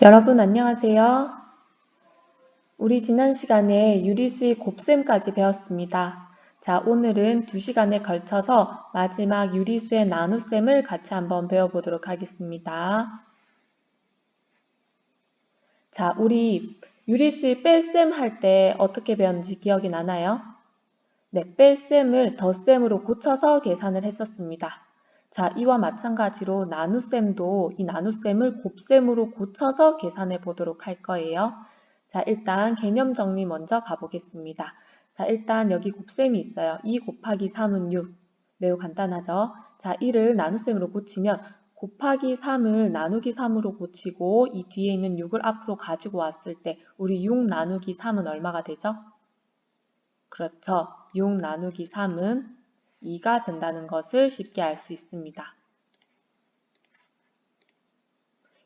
여러분 안녕하세요. 우리 지난 시간에 유리수의 곱셈까지 배웠습니다. 자, 오늘은 2시간에 걸쳐서 마지막 유리수의 나눗셈을 같이 한번 배워보도록 하겠습니다. 자, 우리 유리수의 뺄셈 할 때 어떻게 배웠는지 기억이 나나요? 네, 뺄셈을 덧셈으로 고쳐서 계산을 했었습니다. 자, 이와 마찬가지로 나눗셈도 이 나눗셈을 곱셈으로 고쳐서 계산해 보도록 할 거예요. 자, 일단 개념 정리 먼저 가보겠습니다. 자, 일단 여기 곱셈이 있어요. 2 곱하기 3은 6. 매우 간단하죠? 자, 1을 나눗셈으로 고치면 곱하기 3을 나누기 3으로 고치고 이 뒤에 있는 6을 앞으로 가지고 왔을 때 우리 6 나누기 3은 얼마가 되죠? 그렇죠. 6 나누기 3은 2가 된다는 것을 쉽게 알 수 있습니다.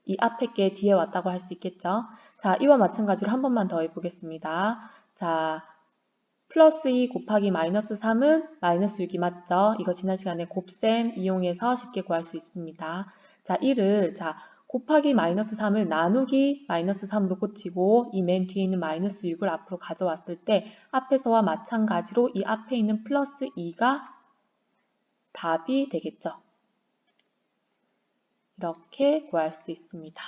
이 앞에 게 뒤에 왔다고 할 수 있겠죠. 자, 이와 마찬가지로 한 번만 더 해보겠습니다. 자, 플러스 2 곱하기 마이너스 3은 마이너스 6이 맞죠? 이거 지난 시간에 곱셈 이용해서 쉽게 구할 수 있습니다. 자, 1을 곱하기 마이너스 3을 나누기 마이너스 3으로 고치고 이 맨 뒤에 있는 마이너스 6을 앞으로 가져왔을 때 앞에서와 마찬가지로 이 앞에 있는 플러스 2가 답이 되겠죠. 이렇게 구할 수 있습니다.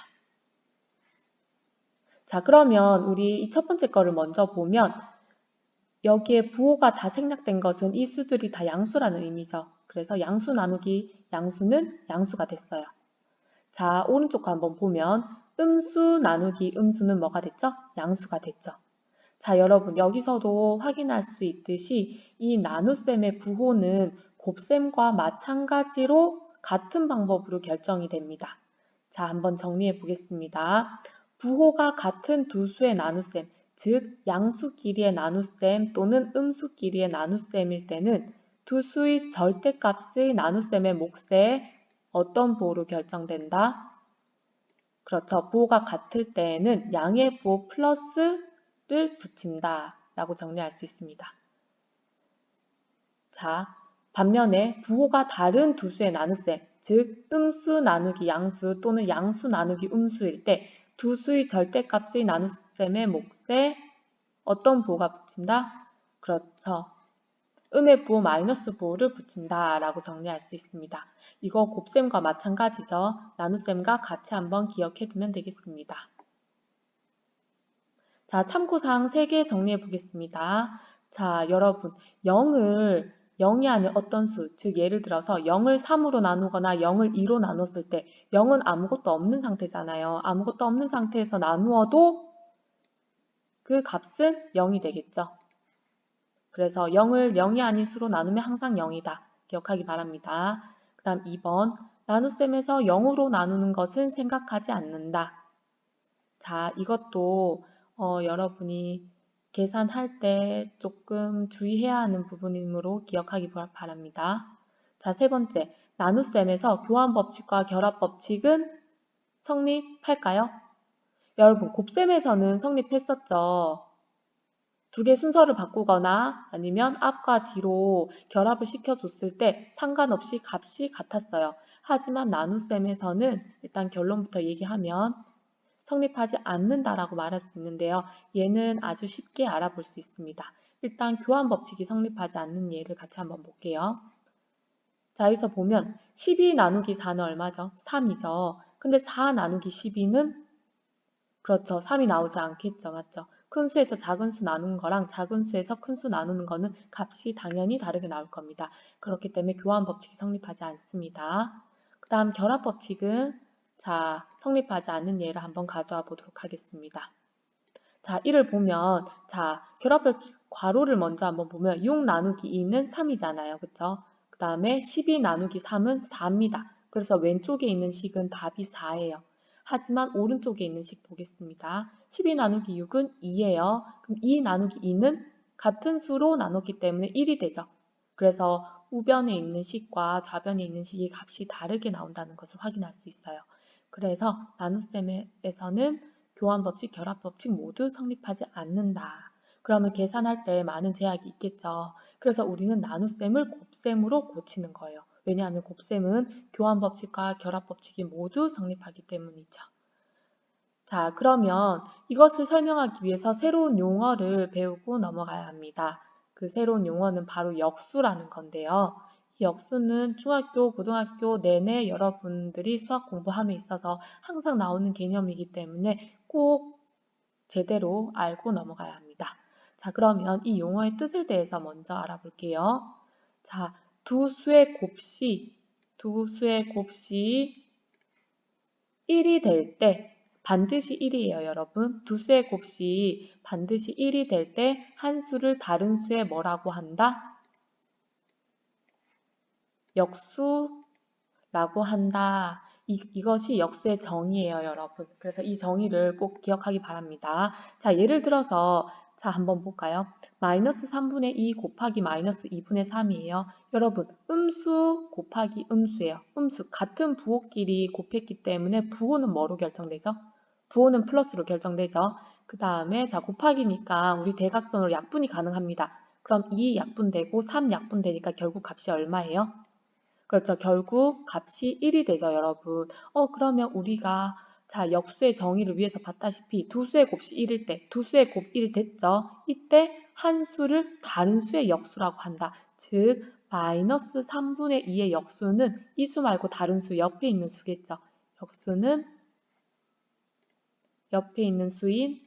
자, 그러면 우리 이 첫 번째 거를 먼저 보면 여기에 부호가 다 생략된 것은 이 수들이 다 양수라는 의미죠. 그래서 양수 나누기 양수는 양수가 됐어요. 자, 오른쪽 거 한번 보면 음수 나누기 음수는 뭐가 됐죠? 양수가 됐죠. 자, 여러분 여기서도 확인할 수 있듯이 이 나눗셈의 부호는 곱셈과 마찬가지로 같은 방법으로 결정이 됩니다. 자, 한번 정리해 보겠습니다. 부호가 같은 두 수의 나눗셈, 즉 양수끼리의 나눗셈 또는 음수끼리의 나눗셈일 때는 두 수의 절대값의 나눗셈의 몫에 어떤 부호로 결정된다? 그렇죠. 부호가 같을 때에는 양의 부호 플러스를 붙인다 라고 정리할 수 있습니다. 자, 반면에 부호가 다른 두 수의 나눗셈, 즉 음수 나누기 양수 또는 양수 나누기 음수일 때 두 수의 절대값의 나눗셈의 몫에 어떤 부호가 붙인다? 그렇죠. 음의 부호 마이너스 부호를 붙인다 라고 정리할 수 있습니다. 이거 곱셈과 마찬가지죠. 나눗셈과 같이 한번 기억해 두면 되겠습니다. 자, 참고사항 3개 정리해 보겠습니다. 자, 여러분 0이 아닌 어떤 수, 즉 예를 들어서 0을 3으로 나누거나 0을 2로 나눴을 때 0은 아무것도 없는 상태잖아요. 아무것도 없는 상태에서 나누어도 그 값은 0이 되겠죠. 그래서 0을 0이 아닌 수로 나누면 항상 0이다. 기억하기 바랍니다. 그 다음 2번 나눗셈에서 0으로 나누는 것은 생각하지 않는다. 자, 이것도 여러분이 계산할 때 조금 주의해야 하는 부분이므로 기억하기 바랍니다. 자, 세 번째, 나눗셈에서 교환법칙과 결합법칙은 성립할까요? 여러분, 곱셈에서는 성립했었죠. 두 개 순서를 바꾸거나 아니면 앞과 뒤로 결합을 시켜줬을 때 상관없이 값이 같았어요. 하지만 나눗셈에서는 일단 결론부터 얘기하면 성립하지 않는다라고 말할 수 있는데요. 얘는 아주 쉽게 알아볼 수 있습니다. 일단 교환 법칙이 성립하지 않는 예를 같이 한번 볼게요. 자, 여기서 보면 12 나누기 4는 얼마죠? 3이죠. 근데 4 나누기 12는 그렇죠. 3이 나오지 않겠죠. 맞죠? 큰 수에서 작은 수 나누는 거랑 작은 수에서 큰 수 나누는 거는 값이 당연히 다르게 나올 겁니다. 그렇기 때문에 교환 법칙이 성립하지 않습니다. 그 다음 결합 법칙은 자, 성립하지 않는 예를 한번 가져와 보도록 하겠습니다. 자, 이를 보면 자, 결합 법칙 괄호를 먼저 한번 보면 6 나누기 2는 3이잖아요. 그쵸? 그 다음에 12 나누기 3은 4입니다. 그래서 왼쪽에 있는 식은 답이 4예요. 하지만 오른쪽에 있는 식 보겠습니다. 12 나누기 6은 2예요. 그럼 2 나누기 2는 같은 수로 나눴기 때문에 1이 되죠. 그래서 우변에 있는 식과 좌변에 있는 식의 값이 다르게 나온다는 것을 확인할 수 있어요. 그래서 나눗셈에서는 교환법칙, 결합법칙 모두 성립하지 않는다. 그러면 계산할 때 많은 제약이 있겠죠. 그래서 우리는 나눗셈을 곱셈으로 고치는 거예요. 왜냐하면 곱셈은 교환법칙과 결합법칙이 모두 성립하기 때문이죠. 자, 그러면 이것을 설명하기 위해서 새로운 용어를 배우고 넘어가야 합니다. 그 새로운 용어는 바로 역수라는 건데요. 이 역수는 중학교, 고등학교 내내 여러분들이 수학 공부함에 있어서 항상 나오는 개념이기 때문에 꼭 제대로 알고 넘어가야 합니다. 자, 그러면 이 용어의 뜻에 대해서 먼저 알아볼게요. 자, 두 수의 곱이 1이 될 때, 반드시 1이에요, 여러분. 두 수의 곱이 반드시 1이 될 때 한 수를 다른 수에 뭐라고 한다? 역수라고 한다. 이것이 역수의 정의예요, 여러분. 그래서 이 정의를 꼭 기억하기 바랍니다. 자, 예를 들어서 자, 한번 볼까요? 마이너스 3분의 2 곱하기 마이너스 2분의 3이에요. 여러분, 음수 곱하기 음수예요. 음수, 같은 부호끼리 곱했기 때문에 부호는 뭐로 결정되죠? 부호는 플러스로 결정되죠. 그 다음에 자, 곱하기니까 우리 대각선으로 약분이 가능합니다. 그럼 2 약분되고 3 약분되니까 결국 값이 얼마예요? 그렇죠. 결국 값이 1이 되죠, 여러분. 그러면 우리가 자, 역수의 정의를 위해서 봤다시피 두 수의 곱이 1일 때, 두 수의 곱 1 됐죠? 이때 한 수를 다른 수의 역수라고 한다. 즉, 마이너스 3분의 2의 역수는 이 수 말고 다른 수 옆에 있는 수겠죠. 역수는 옆에 있는 수인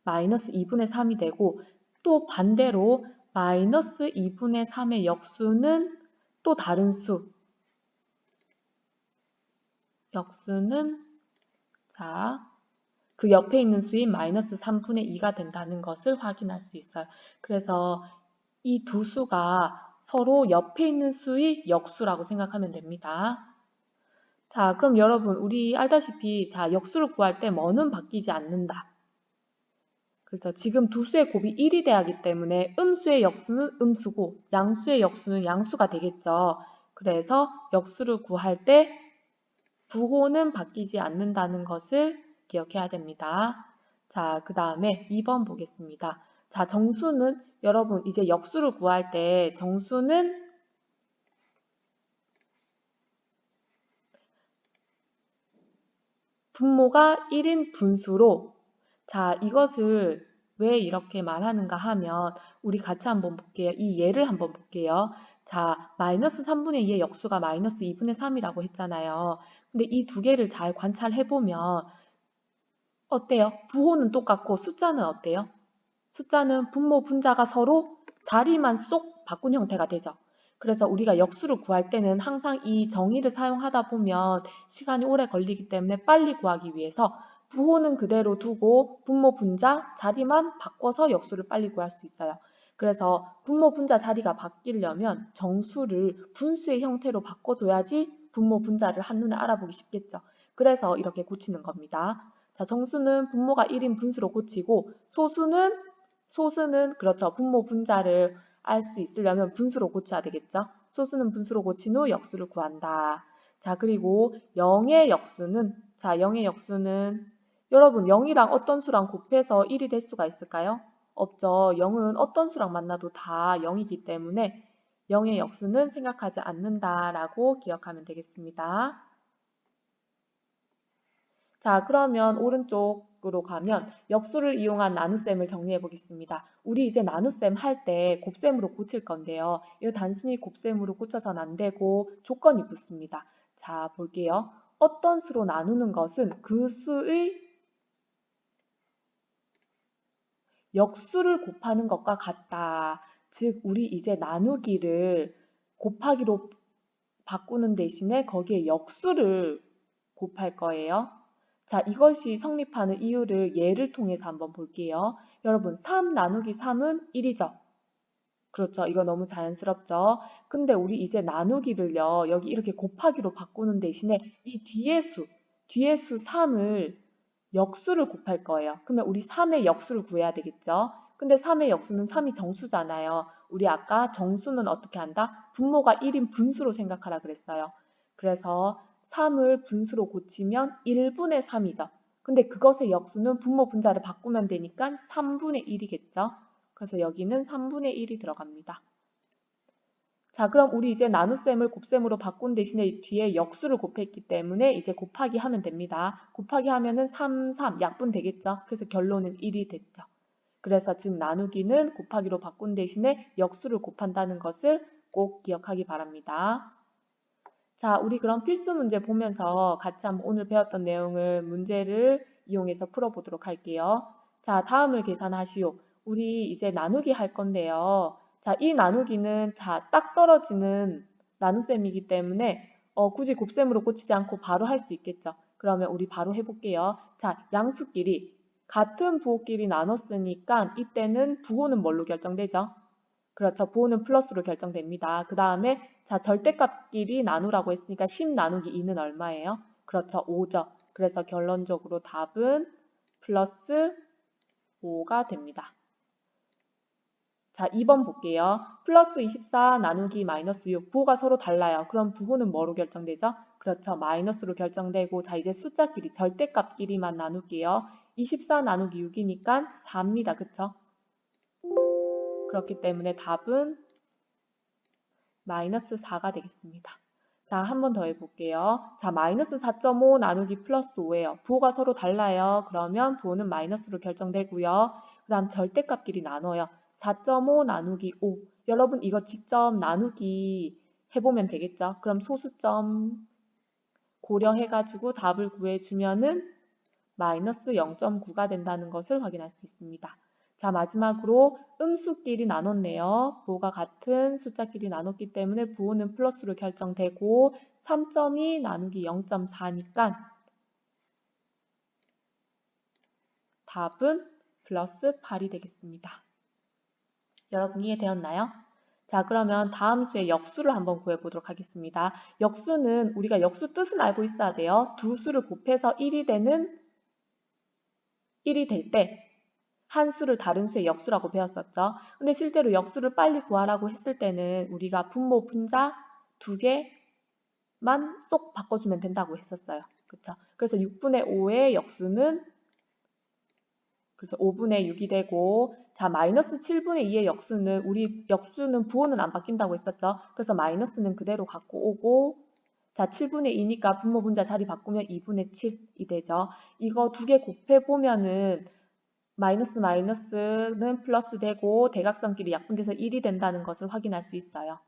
마이너스 2분의 3이 되고 또 반대로 마이너스 2분의 3의 역수는 또 다른 수, 역수는 자, 그 옆에 있는 수인 마이너스 3분의 2가 된다는 것을 확인할 수 있어요. 그래서 이 두 수가 서로 옆에 있는 수의 역수라고 생각하면 됩니다. 자, 그럼 여러분, 우리 알다시피 자, 역수를 구할 때 뭐는 바뀌지 않는다. 그래서 지금 두 수의 곱이 1이 돼야 하기 때문에 음수의 역수는 음수고 양수의 역수는 양수가 되겠죠. 그래서 역수를 구할 때 부호는 바뀌지 않는다는 것을 기억해야 됩니다. 자, 그 다음에 2번 보겠습니다. 자, 정수는 여러분 이제 역수를 구할 때 정수는 분모가 1인 분수로 자, 이것을 왜 이렇게 말하는가 하면 우리 같이 한번 볼게요. 이 예를 한번 볼게요. 자, 마이너스 3분의 2의 역수가 마이너스 2분의 3이라고 했잖아요. 근데 이 두 개를 잘 관찰해보면 어때요? 부호는 똑같고 숫자는 어때요? 숫자는 분모, 분자가 서로 자리만 쏙 바꾼 형태가 되죠. 그래서 우리가 역수를 구할 때는 항상 이 정의를 사용하다 보면 시간이 오래 걸리기 때문에 빨리 구하기 위해서 부호는 그대로 두고 분모, 분자 자리만 바꿔서 역수를 빨리 구할 수 있어요. 그래서 분모, 분자 자리가 바뀌려면 정수를 분수의 형태로 바꿔줘야지 분모, 분자를 한눈에 알아보기 쉽겠죠. 그래서 이렇게 고치는 겁니다. 자, 정수는 분모가 1인 분수로 고치고 소수는 그렇죠. 분모 분자를 알 수 있으려면 분수로 고쳐야 되겠죠. 소수는 분수로 고친 후 역수를 구한다. 자, 그리고 0의 역수는 여러분 0이랑 어떤 수랑 곱해서 1이 될 수가 있을까요? 없죠. 0은 어떤 수랑 만나도 다 0이기 때문에 0의 역수는 생각하지 않는다라고 기억하면 되겠습니다. 자, 그러면 오른쪽으로 가면 역수를 이용한 나눗셈을 정리해 보겠습니다. 우리 이제 나눗셈 할 때 곱셈으로 고칠 건데요. 이거 단순히 곱셈으로 고쳐서는 안 되고 조건이 붙습니다. 자, 볼게요. 어떤 수로 나누는 것은 그 수의 역수를 곱하는 것과 같다. 즉, 우리 이제 나누기를 곱하기로 바꾸는 대신에 거기에 역수를 곱할 거예요. 자, 이것이 성립하는 이유를 예를 통해서 한번 볼게요. 여러분, 3 나누기 3은 1이죠. 그렇죠. 이거 너무 자연스럽죠. 근데 우리 이제 나누기를요, 여기 이렇게 곱하기로 바꾸는 대신에 이 뒤에 수 3을 역수를 곱할 거예요. 그러면 우리 3의 역수를 구해야 되겠죠. 근데 3의 역수는 3이 정수잖아요. 우리 아까 정수는 어떻게 한다? 분모가 1인 분수로 생각하라 그랬어요. 그래서 3을 분수로 고치면 1분의 3이죠. 근데 그것의 역수는 분모 분자를 바꾸면 되니까 3분의 1이겠죠. 그래서 여기는 3분의 1이 들어갑니다. 자, 그럼 우리 이제 나눗셈을 곱셈으로 바꾼 대신에 뒤에 역수를 곱했기 때문에 이제 곱하기 하면 됩니다. 곱하기 하면은 3, 3 약분 되겠죠? 그래서 결론은 1이 됐죠. 그래서 즉 나누기는 곱하기로 바꾼 대신에 역수를 곱한다는 것을 꼭 기억하기 바랍니다. 자, 우리 그럼 필수 문제 보면서 같이 한번 오늘 배웠던 내용을 문제를 이용해서 풀어보도록 할게요. 자, 다음을 계산하시오. 우리 이제 나누기 할 건데요. 자, 이 나누기는 딱 떨어지는 나눗셈이기 때문에 굳이 곱셈으로 고치지 않고 바로 할 수 있겠죠. 그러면 우리 바로 해볼게요. 자, 양수끼리 같은 부호끼리 나눴으니까 이때는 부호는 뭘로 결정되죠? 그렇죠. 부호는 플러스로 결정됩니다. 그 다음에 자 절대값끼리 나누라고 했으니까 10 나누기 2는 얼마예요? 그렇죠. 5죠. 그래서 결론적으로 답은 플러스 5가 됩니다. 자 2번 볼게요. 플러스 24 나누기 마이너스 6. 부호가 서로 달라요. 그럼 부호는 뭐로 결정되죠? 그렇죠. 마이너스로 결정되고 자 이제 숫자끼리 절대값끼리만 나눌게요. 24 나누기 6이니까 4입니다. 그쵸? 그렇기 때문에 답은 마이너스 4가 되겠습니다. 자, 한 번 더 해볼게요. 자, 마이너스 4.5 나누기 플러스 5예요. 부호가 서로 달라요. 그러면 부호는 마이너스로 결정되고요. 그 다음 절대값끼리 나눠요. 4.5 나누기 5. 여러분 이거 직접 나누기 해보면 되겠죠? 그럼 소수점 고려해가지고 답을 구해주면은 마이너스 0.9가 된다는 것을 확인할 수 있습니다. 자, 마지막으로 음수끼리 나눴네요. 부호가 같은 숫자끼리 나눴기 때문에 부호는 플러스로 결정되고 3.2 나누기 0.4니까 답은 플러스 8이 되겠습니다. 여러분 이해되었나요? 자, 그러면 다음 수의 역수를 한번 구해보도록 하겠습니다. 역수는 우리가 역수 뜻은 알고 있어야 돼요. 두 수를 곱해서 1이 될 때 한 수를 다른 수의 역수라고 배웠었죠. 근데 실제로 역수를 빨리 구하라고 했을 때는 우리가 분모, 분자 두 개만 쏙 바꿔주면 된다고 했었어요. 그쵸? 그래서 6분의 5의 역수는 그래서 5분의 6이 되고 자 마이너스 7분의 2의 역수는 우리 역수는 부호는 안 바뀐다고 했었죠. 그래서 마이너스는 그대로 갖고 오고 자 7분의 2니까 분모 분자 자리 바꾸면 2분의 7이 되죠. 이거 두 개 곱해보면은 마이너스 마이너스는 플러스 되고 대각선끼리 약분돼서 1이 된다는 것을 확인할 수 있어요.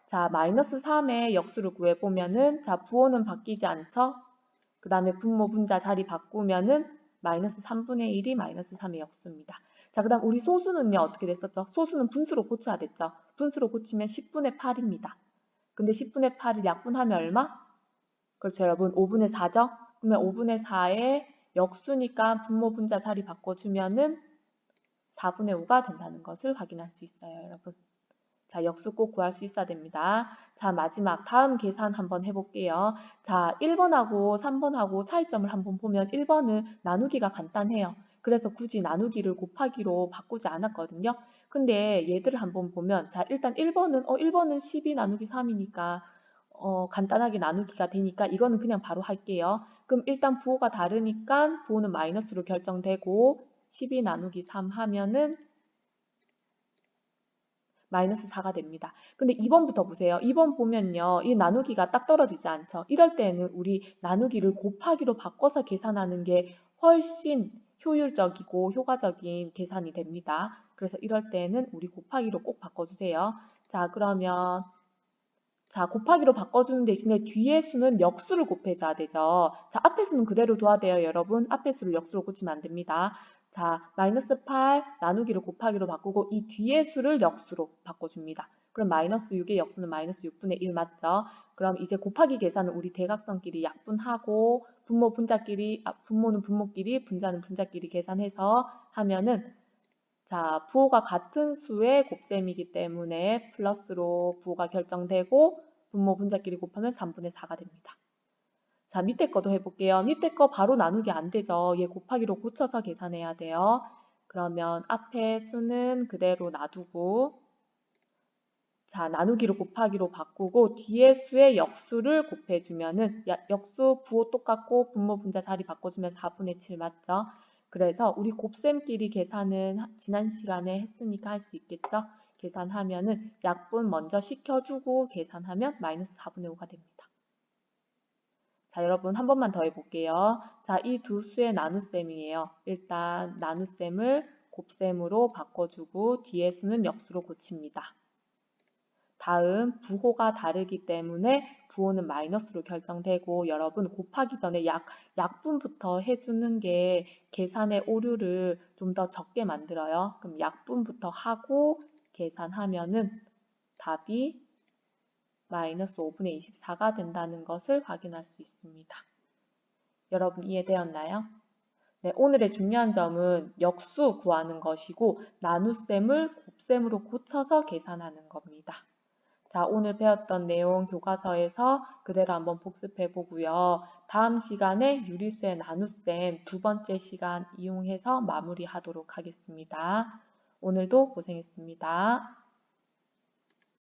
자 마이너스 3의 역수를 구해보면은 자 부호는 바뀌지 않죠. 그 다음에 분모 분자 자리 바꾸면은 마이너스 3분의 1이 마이너스 3의 역수입니다. 자, 그 다음 우리 소수는요, 어떻게 됐었죠? 소수는 분수로 고쳐야 됐죠? 분수로 고치면 10분의 8입니다. 근데 10분의 8을 약분하면 얼마? 그렇죠, 여러분. 5분의 4죠? 그러면 5분의 4의 역수니까 분모 분자 자리 바꿔주면은 4분의 5가 된다는 것을 확인할 수 있어요, 여러분. 자, 역수 꼭 구할 수 있어야 됩니다. 자, 마지막 다음 계산 한번 해볼게요. 자, 1번하고 3번하고 차이점을 한번 보면 1번은 나누기가 간단해요. 그래서 굳이 나누기를 곱하기로 바꾸지 않았거든요. 근데 얘들을 한번 보면 자, 일단 1번은 12 나누기 3이니까 간단하게 나누기가 되니까 이거는 그냥 바로 할게요. 그럼 일단 부호가 다르니까 부호는 마이너스로 결정되고 12 나누기 3 하면은 마이너스 4가 됩니다. 근데 2번부터 보세요. 2번 보면요. 이 나누기가 딱 떨어지지 않죠. 이럴 때는 우리 나누기를 곱하기로 바꿔서 계산하는 게 훨씬 효율적이고 효과적인 계산이 됩니다. 그래서 이럴 때는 우리 곱하기로 꼭 바꿔주세요. 자, 그러면 자, 곱하기로 바꿔주는 대신에 뒤에 수는 역수를 곱해줘야 되죠. 자, 앞에 수는 그대로 둬야 돼요, 여러분. 앞에 수를 역수로 고치면 안 됩니다. 자, 마이너스 8 나누기를 곱하기로 바꾸고 이 뒤에 수를 역수로 바꿔줍니다. 그럼 마이너스 6의 역수는 마이너스 6분의 1 맞죠? 그럼 이제 곱하기 계산은 우리 대각선끼리 약분하고 분모 분자끼리 분모는 분모끼리 분자는 분자끼리 계산해서 하면은 자, 부호가 같은 수의 곱셈이기 때문에 플러스로 부호가 결정되고 분모 분자끼리 곱하면 3분의 4가 됩니다. 자, 밑에 거도 해볼게요. 밑에 거 바로 나누기 안 되죠. 얘 곱하기로 고쳐서 계산해야 돼요. 그러면 앞에 수는 그대로 놔두고 자, 나누기로 곱하기로 바꾸고 뒤에 수의 역수를 곱해주면은 역수 부호 똑같고 분모 분자 자리 바꿔주면 4분의 7 맞죠? 그래서 우리 곱셈끼리 계산은 지난 시간에 했으니까 할 수 있겠죠? 계산하면은 약분 먼저 식혀주고 계산하면 마이너스 4분의 5가 됩니다. 자, 여러분 한 번만 더 해볼게요. 자, 이 두 수의 나눗셈이에요. 일단 나눗셈을 곱셈으로 바꿔주고 뒤에 수는 역수로 고칩니다. 다음 부호가 다르기 때문에 부호는 마이너스로 결정되고 여러분 곱하기 전에 약분부터 해주는 게 계산의 오류를 좀 더 적게 만들어요. 그럼 약분부터 하고 계산하면은 답이 마이너스 5분의 24가 된다는 것을 확인할 수 있습니다. 여러분 이해되었나요? 네, 오늘의 중요한 점은 역수 구하는 것이고 나눗셈을 곱셈으로 고쳐서 계산하는 겁니다. 자, 오늘 배웠던 내용 교과서에서 그대로 한번 복습해 보고요. 다음 시간에 유리수의 나눗셈 두 번째 시간 이용해서 마무리하도록 하겠습니다. 오늘도 고생했습니다.